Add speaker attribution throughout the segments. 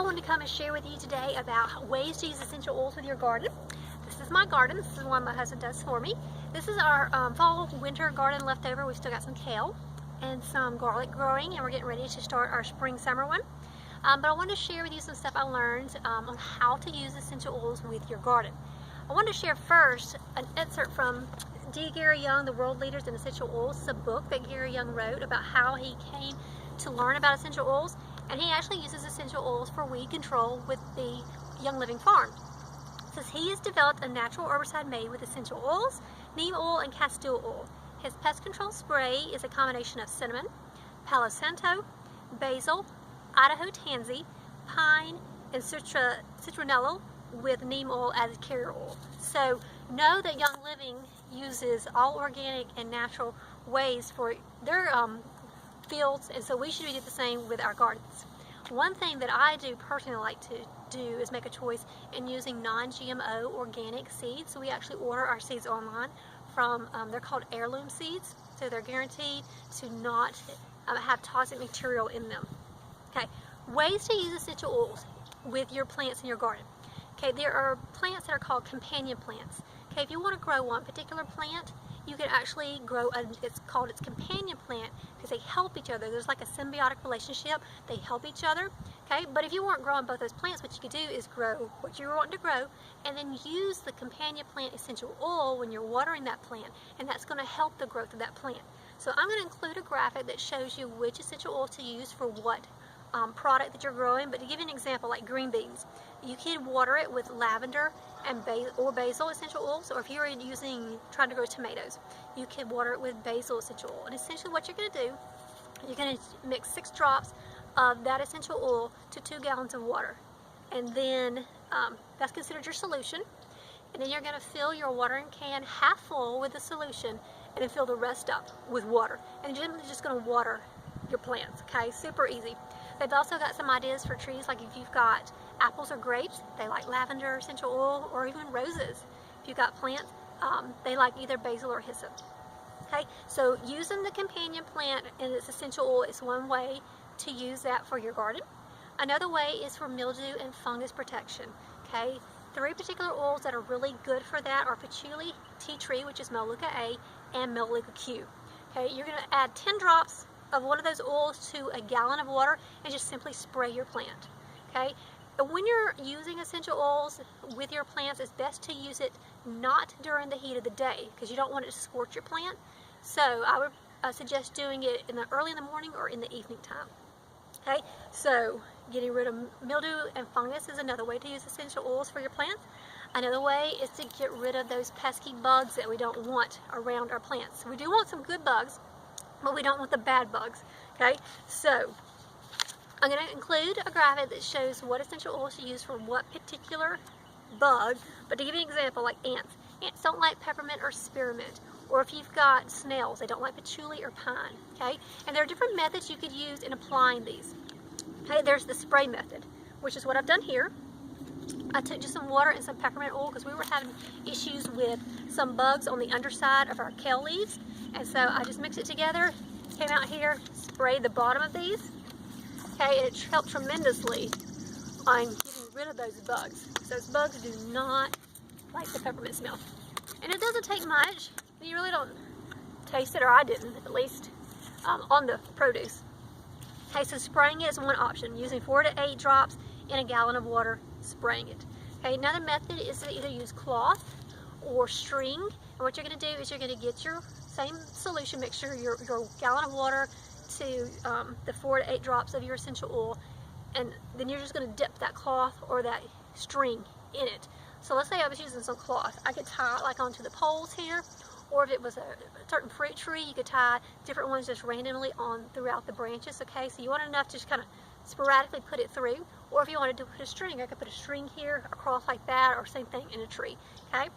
Speaker 1: wanted to come and share with you today about ways to use essential oils with your garden. This is my garden. This is one my husband does for me. This is our fall winter garden leftover. We've still got some kale and some garlic growing, and we're getting ready to start our spring summer one. But I wanted to share with you some stuff I learned on how to use essential oils with your garden. I wanted to share first an excerpt from D. Gary Young, The World Leaders in Essential Oils. It's a book that Gary Young wrote about how he came to learn about essential oils, and he actually uses essential oils for weed control with the Young Living Farm. It says he has developed a natural herbicide made with essential oils, neem oil, and castile oil. His pest control spray is a combination of cinnamon, palo santo, basil, Idaho tansy, pine, and citronella with neem oil as carrier oil. So know that Young Living uses all organic and natural ways for their fields, and so we should do the same with our gardens. One thing that I do personally like to do is make a choice in using non-GMO organic seeds. So we actually order our seeds online from, they're called heirloom seeds, so they're guaranteed to not have toxic material in them. Okay, ways to use essential oils with your plants in your garden. Okay, there are plants that are called companion plants. Okay, if you want to grow one particular plant, you can actually grow it's called its companion plant because they help each other. There's like a symbiotic relationship. They help each other. Okay, but if you weren't growing both those plants, what you could do is grow what you're wanting to grow and then use the companion plant essential oil when you're watering that plant, and that's going to help the growth of that plant. So I'm going to include a graphic that shows you which essential oil to use for what product that you're growing. But to give you an example, like green beans, you can water it with lavender and basil essential oils, or if you're trying to grow tomatoes, you can water it with basil essential oil. And essentially what you're going to do, you're going to mix 6 drops of that essential oil to 2 gallons of water, and then that's considered your solution. And then you're going to fill your watering can half full with the solution, and then fill the rest up with water, and you're just going to water your plants. Okay, super easy. They've also got some ideas for trees, like if you've got apples or grapes, they like lavender essential oil, or even roses. If you've got plants, they like either basil or hyssop. Okay, so using the companion plant and its essential oil is one way to use that for your garden. Another way is for mildew and fungus protection. Okay, 3 particular oils that are really good for that are patchouli, tea tree, which is Melaleuca A, and Melaleuca Q. Okay, you're going to add 10 drops of one of those oils to a gallon of water and just simply spray your plant. Okay, when you're using essential oils with your plants, it's best to use it not during the heat of the day because you don't want it to scorch your plant. So I would suggest doing it early in the morning or in the evening time. Okay, so getting rid of mildew and fungus is another way to use essential oils for your plants. Another way is to get rid of those pesky bugs that we don't want around our plants. We do want some good bugs, but we don't want the bad bugs. Okay, so I'm going to include a graphic that shows what essential oils to use for what particular bug. But to give you an example, like ants. Ants don't like peppermint or spearmint. Or if you've got snails, they don't like patchouli or pine. Okay, and there are different methods you could use in applying these. Okay, there's the spray method, which is what I've done here. I took just some water and some peppermint oil because we were having issues with some bugs on the underside of our kale leaves. And so I just mixed it together, came out here, sprayed the bottom of these. Okay, and it helped tremendously on getting rid of those bugs. Those bugs do not like the peppermint smell. And it doesn't take much. You really don't taste it, or I didn't at least, on the produce. Okay, so spraying it is one option, using 4 to 8 drops in a gallon of water, spraying it. Okay, another method is to either use cloth or string. And what you're going to do is you're going to get your same solution mixture, your gallon of water, to the 4 to 8 drops of your essential oil, and then you're just going to dip that cloth or that string in it. So let's say I was using some cloth. I could tie it like onto the poles here, or if it was a certain fruit tree, you could tie different ones just randomly on throughout the branches. Okay, so you want enough to just kind of sporadically put it through, or if you wanted to put a string, I could put a string here across like that, or same thing in a tree. Okay.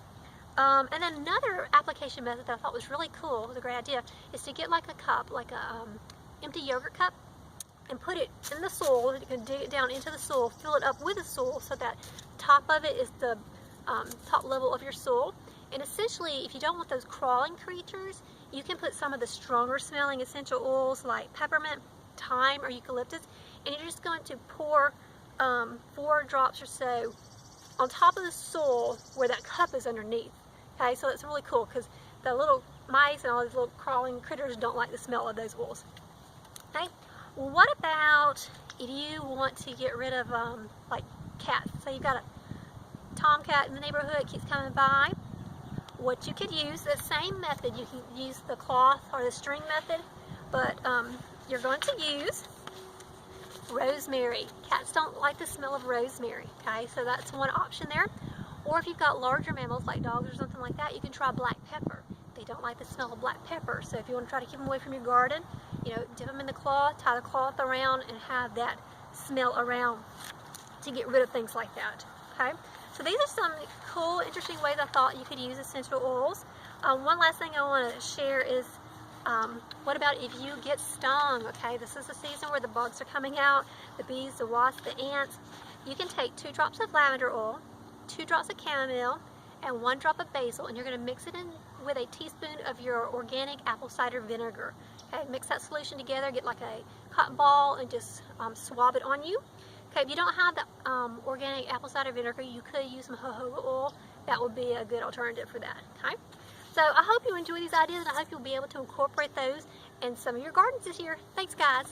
Speaker 1: And then another application method that I thought was really cool, was a great idea, is to get like a cup, like a empty yogurt cup, and put it in the soil. You can dig it down into the soil, fill it up with the soil so that the top of it is the top level of your soil. And essentially, if you don't want those crawling creatures, you can put some of the stronger smelling essential oils like peppermint, thyme, or eucalyptus, and you're just going to pour 4 drops or so on top of the soil where that cup is underneath. Okay, so it's really cool because the little mice and all these little crawling critters don't like the smell of those oils. Okay, well, what about if you want to get rid of like cats? Say you've got a tomcat in the neighborhood, keeps coming by. What you could use, the same method, you can use the cloth or the string method, but you're going to use rosemary. Cats don't like the smell of rosemary, okay, so that's one option there. Or if you've got larger mammals like dogs or something like that, you can try black pepper. They don't like the smell of black pepper, so if you want to try to keep them away from your garden, you know, dip them in the cloth, tie the cloth around, and have that smell around to get rid of things like that, okay? So these are some cool, interesting ways I thought you could use essential oils. One last thing I want to share is, what about if you get stung? Okay, this is the season where the bugs are coming out, the bees, the wasps, the ants. You can take 2 drops of lavender oil, 2 drops of chamomile, and 1 drop of basil, and you're going to mix it in with a teaspoon of your organic apple cider vinegar. Okay, mix that solution together, get like a cotton ball, and just swab it on you. Okay, if you don't have the organic apple cider vinegar, you could use some jojoba oil. That would be a good alternative for that. Okay, so I hope you enjoy these ideas, and I hope you'll be able to incorporate those in some of your gardens this year. Thanks, guys.